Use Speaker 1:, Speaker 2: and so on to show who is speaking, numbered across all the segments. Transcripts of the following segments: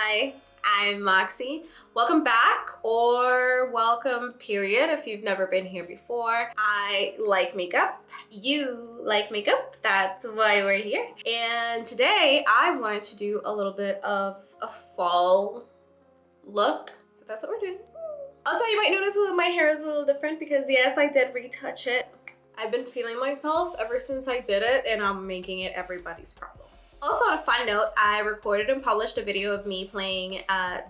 Speaker 1: Hi, I'm M.A.C. Welcome back, or welcome period if you've never been here before. I like makeup, you like makeup, that's why we're here. And today I wanted to do a little bit of a fall look, so that's what we're doing. Also, you might notice that my hair is a little different because yes, I did retouch it. I've been feeling myself ever since I did it, and I'm making it everybody's problem. Also, on a fun note, I recorded and published a video of me playing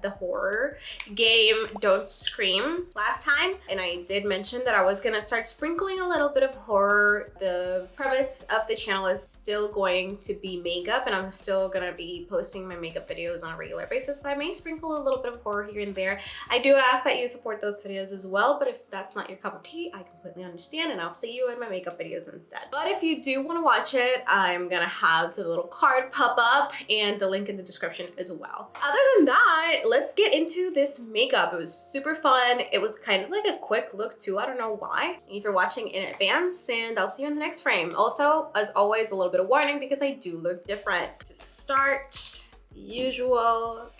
Speaker 1: the horror game Don't Scream last time, and I did mention that I was gonna start sprinkling a little bit of horror. The premise of the channel is still going to be makeup, and I'm still gonna be posting my makeup videos on a regular basis, but I may sprinkle a little bit of horror here and there. I do ask that you support those videos as well, but if that's not your cup of tea, I completely understand, and I'll see you in my makeup videos instead. But if you do want to watch it, I'm gonna have the little card pop up and the link in the description as well. Other than that, let's get into this makeup. It was super fun. It was kind of like a quick look too. I don't know why. Thank you for watching in advance, and I'll see you in the next frame. Also, as always, a little bit of warning because I do look different. To start, the usual.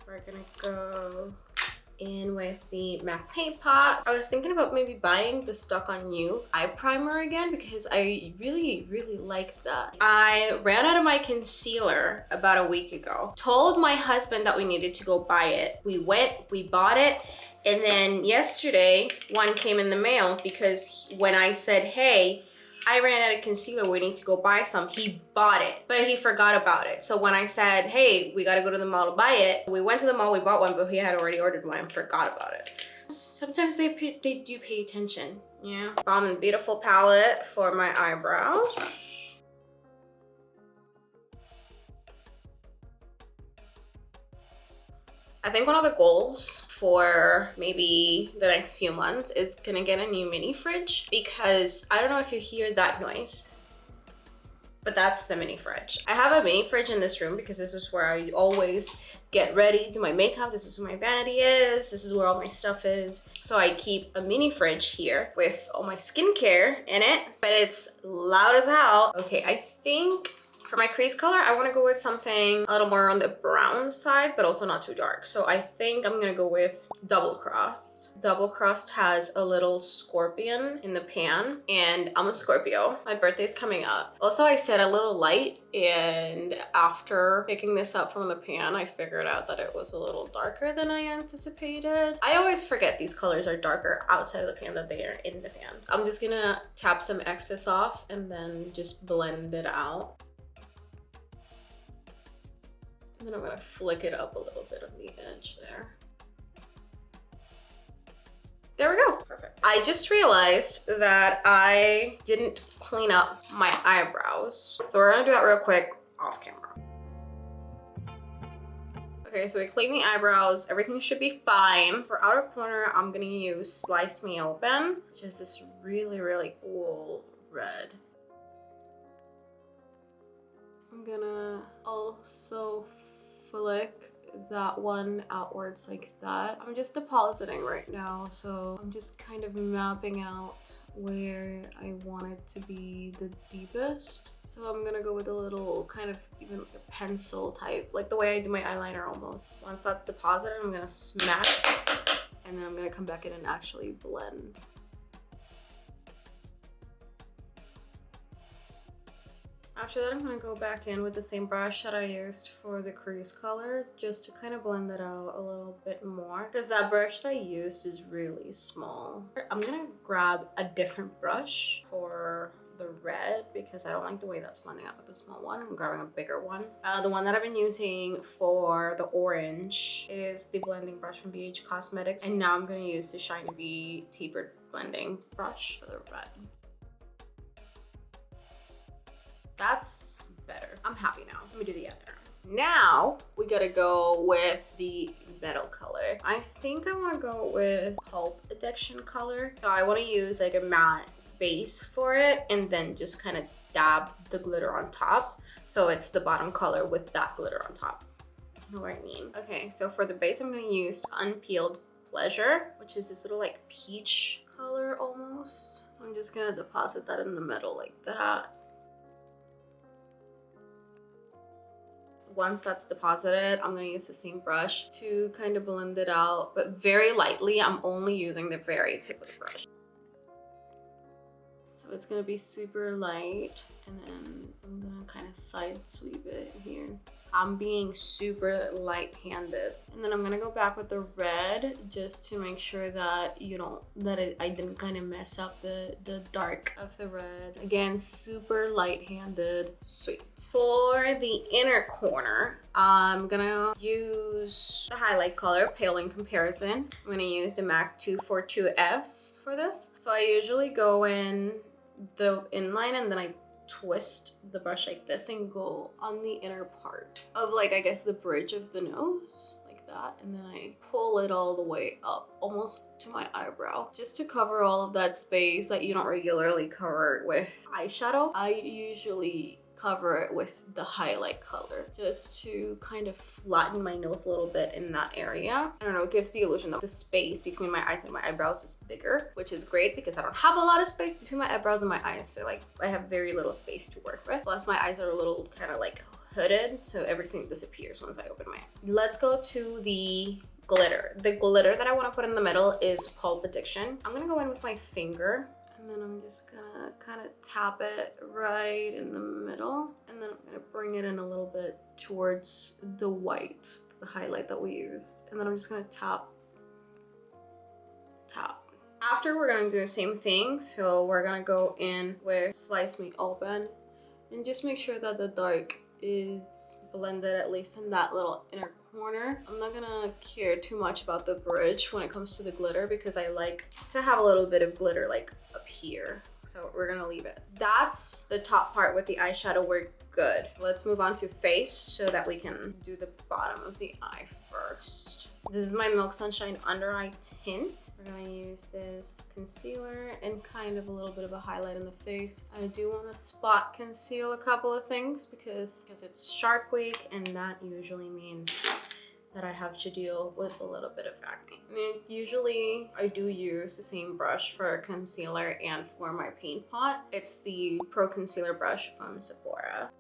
Speaker 1: We're gonna go in with the MAC paint pot. I was thinking about maybe buying the Stuck On You eye primer again because I really like that. I ran out of my concealer about a week ago. Told my husband that we needed to go buy it. We went, we bought it, and then yesterday one came in the mail because when I said, hey, I ran out of concealer, we need to go buy some, he bought it, but he forgot about it. So when I said, hey, we gotta go to the mall to buy it, we went to the mall, we bought one, but he had already ordered one and forgot about it. Sometimes they do pay attention, yeah. Balm and Beautiful palette for my eyebrows. I think one of the goals for maybe the next few months is gonna get a new mini fridge, because I don't know if you hear that noise, but that's the mini fridge. I have a mini fridge in this room because this is where I always get ready, do my makeup. This is where my vanity is. This is where all my stuff is. So I keep a mini fridge here with all my skincare in it, but it's loud as hell. Okay, I think for my crease color, I want to go with something a little more on the brown side, but also not too dark. So I think I'm gonna go with Double Crossed. Double Crossed has a little scorpion in the pan, and I'm a Scorpio. My birthday's coming up. Also, I set a little light, and after picking this up from the pan, I figured out that it was a little darker than I anticipated. I always forget these colors are darker outside of the pan than they are in the pan. I'm just gonna tap some excess off and then just blend it out. And then I'm gonna flick it up a little bit on the edge there. There we go, perfect. I just realized that I didn't clean up my eyebrows. So we're gonna do that real quick off camera. Okay, so we cleaned the eyebrows. Everything should be fine. For outer corner, I'm gonna use Slice Me Open, which is this really cool red. I'm gonna also flick that one outwards like that. I'm just depositing right now, so I'm just kind of mapping out where I want it to be the deepest. So I'm gonna go with a little kind of even like a pencil type, like the way I do my eyeliner almost. Once that's deposited, I'm gonna smack, and then I'm gonna come back in and actually blend. After that, I'm gonna go back in with the same brush that I used for the crease color, just to kind of blend it out a little bit more, because that brush that I used is really small. I'm gonna grab a different brush for the red because I don't like the way that's blending out with the small one. I'm grabbing a bigger one. The one that I've been using for the orange is the blending brush from BH Cosmetics, and now I'm gonna use the Shiny Bee tapered blending brush for the red. That's better. I'm happy now. Let me do the other. Now we gotta go with the metal color. I think I want to go with Pulp Addiction color. So I want to use like a matte base for it and then just kind of dab the glitter on top. So it's the bottom color with that glitter on top. You know what I mean? Okay, so for the base, I'm gonna use Unpeeled Pleasure, which is this little like peach color almost. So I'm just gonna deposit that in the middle like that. once that's deposited, I'm gonna use the same brush to kind of blend it out, but very lightly. I'm only using the very tip of the brush. So it's gonna be super light, and then I'm gonna kind of side sweep it here. I'm being super light-handed, and then I'm gonna go back with the red just to make sure that I didn't kind of mess up the dark of the red. Again, super light-handed, sweet. For the inner corner, I'm gonna use the highlight color, pale in comparison. I'm gonna use the MAC 242S for this. So I usually go in the inline and then I twist the brush like this and go on the inner part of, like, I guess the bridge of the nose, like that, and then I pull it all the way up almost to my eyebrow just to cover all of that space that you don't regularly cover with eyeshadow. I usually cover it with the highlight color just to kind of flatten my nose a little bit in that area. I don't know, it gives the illusion that the space between my eyes and my eyebrows is bigger, which is great because I don't have a lot of space between my eyebrows and my eyes. So like I have very little space to work with. Plus my eyes are a little kind of like hooded, so everything disappears once I open my eye. Let's go to the glitter. The glitter that I want to put in the middle is Pulp Addiction. I'm gonna go in with my finger, and then I'm just gonna kind of tap it right in the middle. And then I'm gonna bring it in a little bit towards the white, the highlight that we used. And then I'm just gonna tap. After, we're gonna do the same thing. So we're gonna go in with Slice Me Open and just make sure that the dark is blended at least in that little inner corner. I'm not gonna care too much about the bridge when it comes to the glitter because I like to have a little bit of glitter like up here. So we're gonna leave it. That's the top part with the eyeshadow. We're good. Let's move on to face so that we can do the bottom of the eye first. This is my Milk Sunshine Under Eye Tint. We're gonna use this concealer and kind of a little bit of a highlight in the face. I do want to spot conceal a couple of things because it's Shark Week, and that usually means that I have to deal with a little bit of acne. I mean, usually I do use the same brush for concealer and for my paint pot. It's the Pro Concealer brush from Sephora.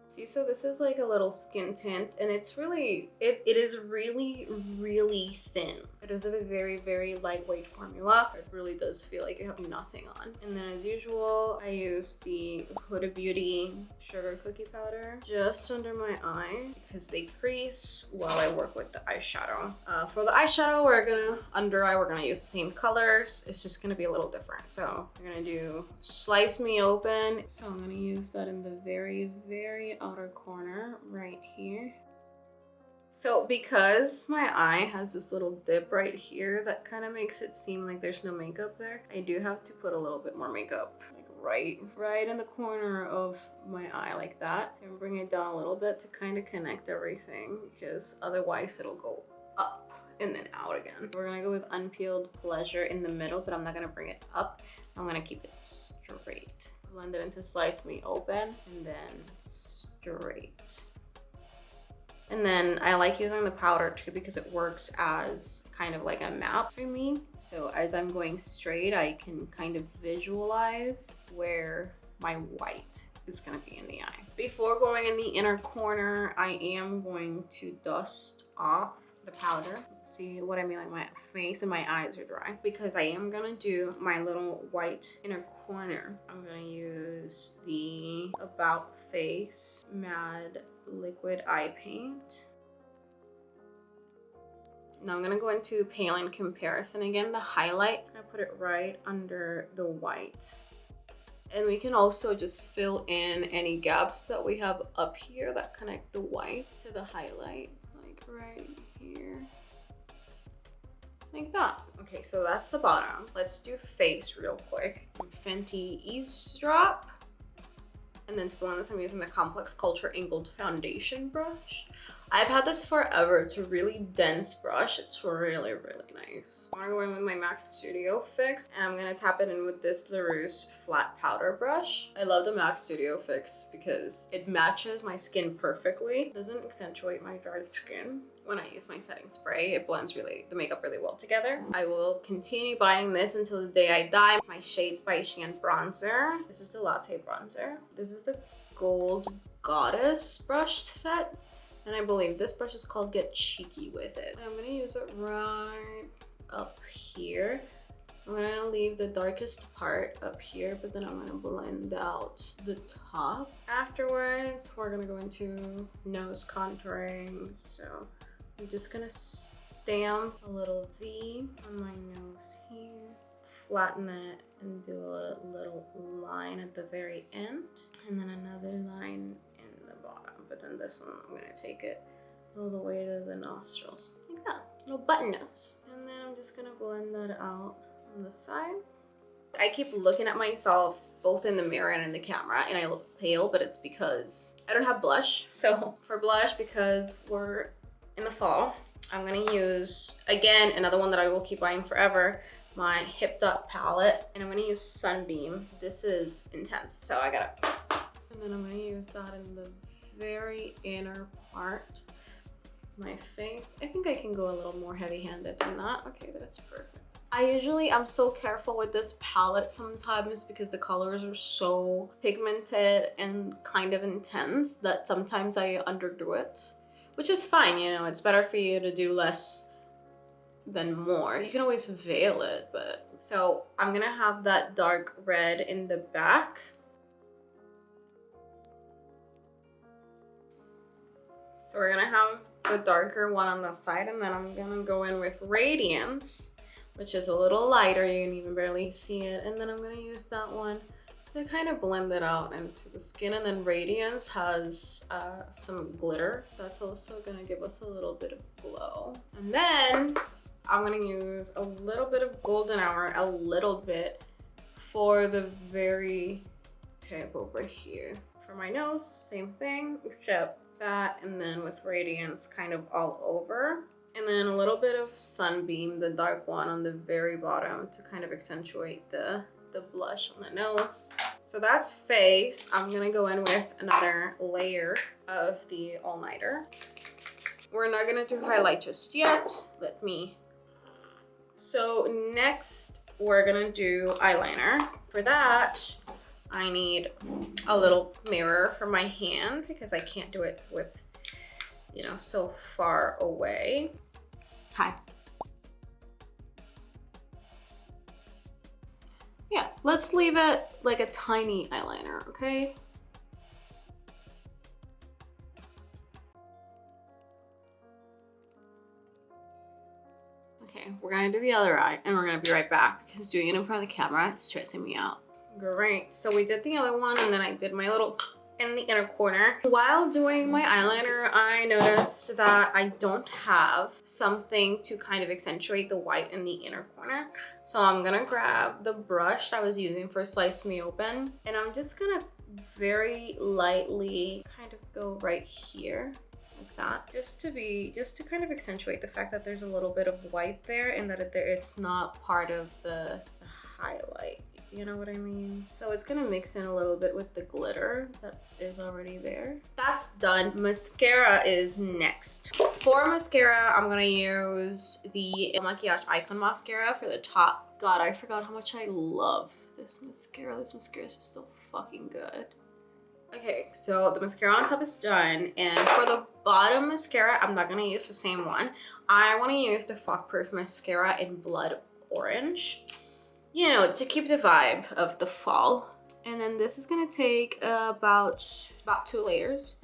Speaker 1: See, so this is like a little skin tint, and it's really, it is really, really thin. It is a very, very lightweight formula. It really does feel like you have nothing on. And then as usual, I use the Huda Beauty Sugar Cookie Powder just under my eye because they crease while I work with the eyeshadow. For the eyeshadow, under eye, we're gonna use the same colors. It's just gonna be a little different. So we're gonna do Slice Me Open. So I'm gonna use that in the very, very outer corner right here. So because my eye has this little dip right here that kind of makes it seem like there's no makeup there, I do have to put a little bit more makeup, like right in the corner of my eye like that, and bring it down a little bit to kind of connect everything because otherwise it'll go up and then out again. We're gonna go with Unpeeled Pleasure in the middle, but I'm not gonna bring it up. I'm gonna keep it straight. Blend it into Slice Me Open and then straight. And then I like using the powder too because it works as kind of like a map for me. So as I'm going straight, I can kind of visualize where my white is gonna be in the eye. Before going in the inner corner, I am going to dust off the powder. See what I mean? Like my face and my eyes are dry because I am gonna do my little white inner corner. I'm gonna use the About Face Mad Liquid Eye Paint. Now I'm gonna go into Pale in Comparison again, the highlight. I'm gonna put it right under the white. And we can also just fill in any gaps that we have up here that connect the white to the highlight, like right here. Like that. Okay, so that's the bottom. Let's do face real quick. Fenty Eaze Drop. And then to blend this, I'm using the Complex Culture Angled Foundation brush. I've had this forever. It's a really dense brush. It's really, really nice. I'm gonna go in with my MAC Studio Fix, and I'm gonna tap it in with this LaRousse flat powder brush. I love the MAC Studio Fix because it matches my skin perfectly. It doesn't accentuate my dry skin. When I use my setting spray, it blends the makeup really well together. I will continue buying this until the day I die. My Shades by Shein bronzer. This is the Latte bronzer. This is the gold goddess brush set. And I believe this brush is called Get Cheeky With It. I'm gonna use it right up here. I'm gonna leave the darkest part up here, but then I'm gonna blend out the top. Afterwards, we're gonna go into nose contouring. So I'm just gonna stamp a little V on my nose here, flatten it, and do a little line at the very end, and then another line in the bottom. But then this one, I'm gonna take it all the way to the nostrils, like that, little button nose. And then I'm just gonna blend that out on the sides. I keep looking at myself both in the mirror and in the camera, and I look pale, but it's because I don't have blush. So for blush, because we're in the fall, I'm gonna use, again, another one that I will keep buying forever, my Hip Dot palette, and I'm gonna use Sunbeam. This is intense, so I gotta, and then I'm gonna use that in the very inner part of my face. I think I can go a little more heavy-handed than that. Okay, that's perfect. I'm so careful with this palette sometimes because the colors are so pigmented and kind of intense that sometimes I underdo it, which is fine, you know, it's better for you to do less than more. You can always veil it, but... So I'm gonna have that dark red in the back. So we're gonna have the darker one on the side, and then I'm gonna go in with Radiance, which is a little lighter, you can even barely see it. And then I'm gonna use that one to kind of blend it out into the skin. And then Radiance has some glitter. That's also gonna give us a little bit of glow. And then I'm gonna use a little bit of Golden Hour, a little bit, for the very tip over here. For my nose, same thing, except that, and then with Radiance kind of all over. And then a little bit of Sunbeam, the dark one on the very bottom, to kind of accentuate the blush on the nose. So that's face. I'm gonna go in with another layer of the all-nighter. We're not gonna do highlight just yet. So next we're gonna do eyeliner. For that, I need a little mirror for my hand because I can't do it with, you know, so far away. Hi. Yeah, let's leave it like a tiny eyeliner, okay? Okay, we're gonna do the other eye and we're gonna be right back because doing it in front of the camera is stressing me out. Great, so we did the other one and then I did my little in the inner corner. While doing my eyeliner, I noticed that I don't have something to kind of accentuate the white in the inner corner. So I'm gonna grab the brush I was using for Slice Me Open, and I'm just gonna very lightly kind of go right here like that, just to kind of accentuate the fact that there's a little bit of white there and that it's not part of the highlight. You know what I mean? So it's gonna mix in a little bit with the glitter that is already there. That's done. Mascara is next. For mascara, I'm gonna use the Makiage Icon Mascara for the top. God, I forgot how much I love this mascara. This mascara is just so fucking good. Okay, so the mascara on top is done. And for the bottom mascara, I'm not gonna use the same one. I wanna use the Fog Proof Mascara in Blood Orange. You know, to keep the vibe of the fall. And then this is gonna take about 2 layers,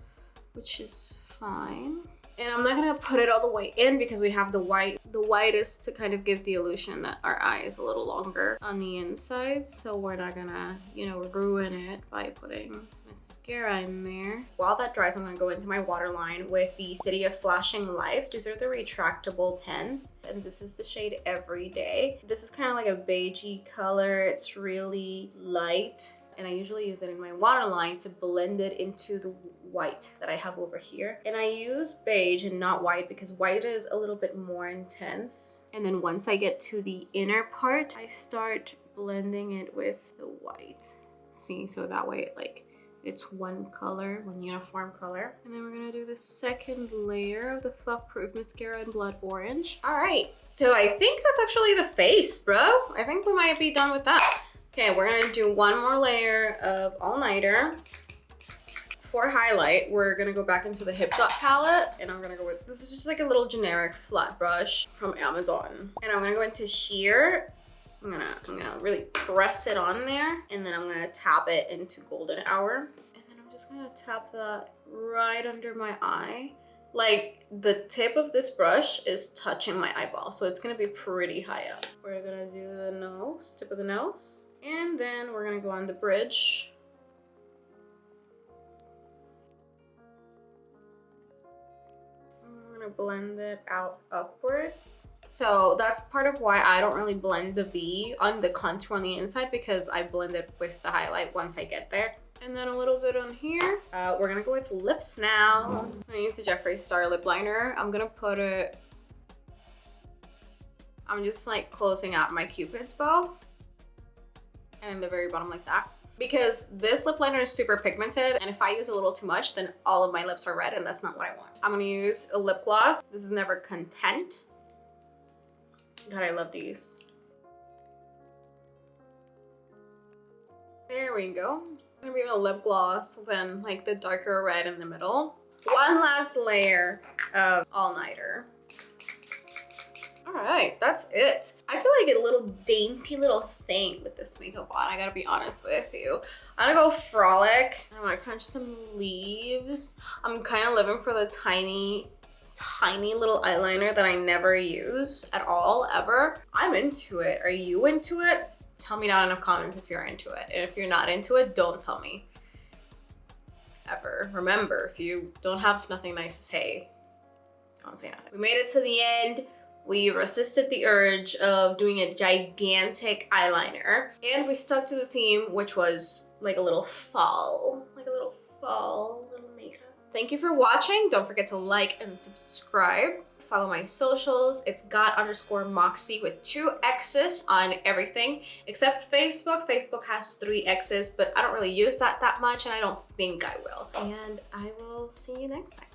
Speaker 1: which is fine. And I'm not gonna put it all the way in because we have the white. The white is to kind of give the illusion that our eye is a little longer on the inside. So we're not gonna, you know, ruin it by putting mascara in there. While that dries, I'm gonna go into my waterline with the City of Flashing Lights. These are the retractable pens, and this is the shade Everyday. This is kind of like a beigey color. It's really light, and I usually use it in my waterline to blend it into the white that I have over here. And I use beige and not white because white is a little bit more intense. And then once I get to the inner part, I start blending it with the white. See, so that way it's one color, one uniform color. And then we're gonna do the second layer of the Fluff Proof Mascara in Blood Orange. All right, so I think that's actually the face, bro. I think we might be done with that. Okay, we're gonna do one more layer of all-nighter. For highlight, we're gonna go back into the Hip Dot palette, and I'm gonna go with, this is just like a little generic flat brush from Amazon. And I'm gonna go into sheer. I'm gonna really press it on there, and then I'm gonna tap it into golden hour. And then I'm just gonna tap that right under my eye. Like, the tip of this brush is touching my eyeball, so it's gonna be pretty high up. We're gonna do the nose, tip of the nose, and then we're gonna go on the bridge. I'm gonna blend it out upwards. So that's part of why I don't really blend the V on the contour on the inside, because I blend it with the highlight once I get there. And then a little bit on here. We're gonna go with lips now. I'm gonna use the Jeffree Star lip liner. I'm gonna put it, I'm just like closing out my Cupid's bow. And in the very bottom like that. Because this lip liner is super pigmented, and if I use a little too much, then all of my lips are red, and that's not what I want. I'm gonna use a lip gloss. This is Never Content. God, I love these. There we go. I'm gonna be a lip gloss, then like the darker red in the middle. One last layer of all-nighter. All right, that's it. I feel like a little dainty little thing with this makeup on, I gotta be honest with you. I'm gonna go frolic. I'm gonna crunch some leaves. I'm kind of living for the tiny little eyeliner that I never use at all, ever. I'm into it. Are you into it? Tell me down in the comments if you're into it. And if you're not into it, don't tell me. Ever. Remember, if you don't have nothing nice to say, don't say nothing. We made it to the end. We resisted the urge of doing a gigantic eyeliner. And we stuck to the theme, which was like a little fall. Like a little fall, little makeup. Thank you for watching. Don't forget to like and subscribe. Follow my socials. It's got_M.A.C with 2 X's on everything except Facebook. Facebook has 3 X's, but I don't really use that much, and I don't think I will. And I will see you next time.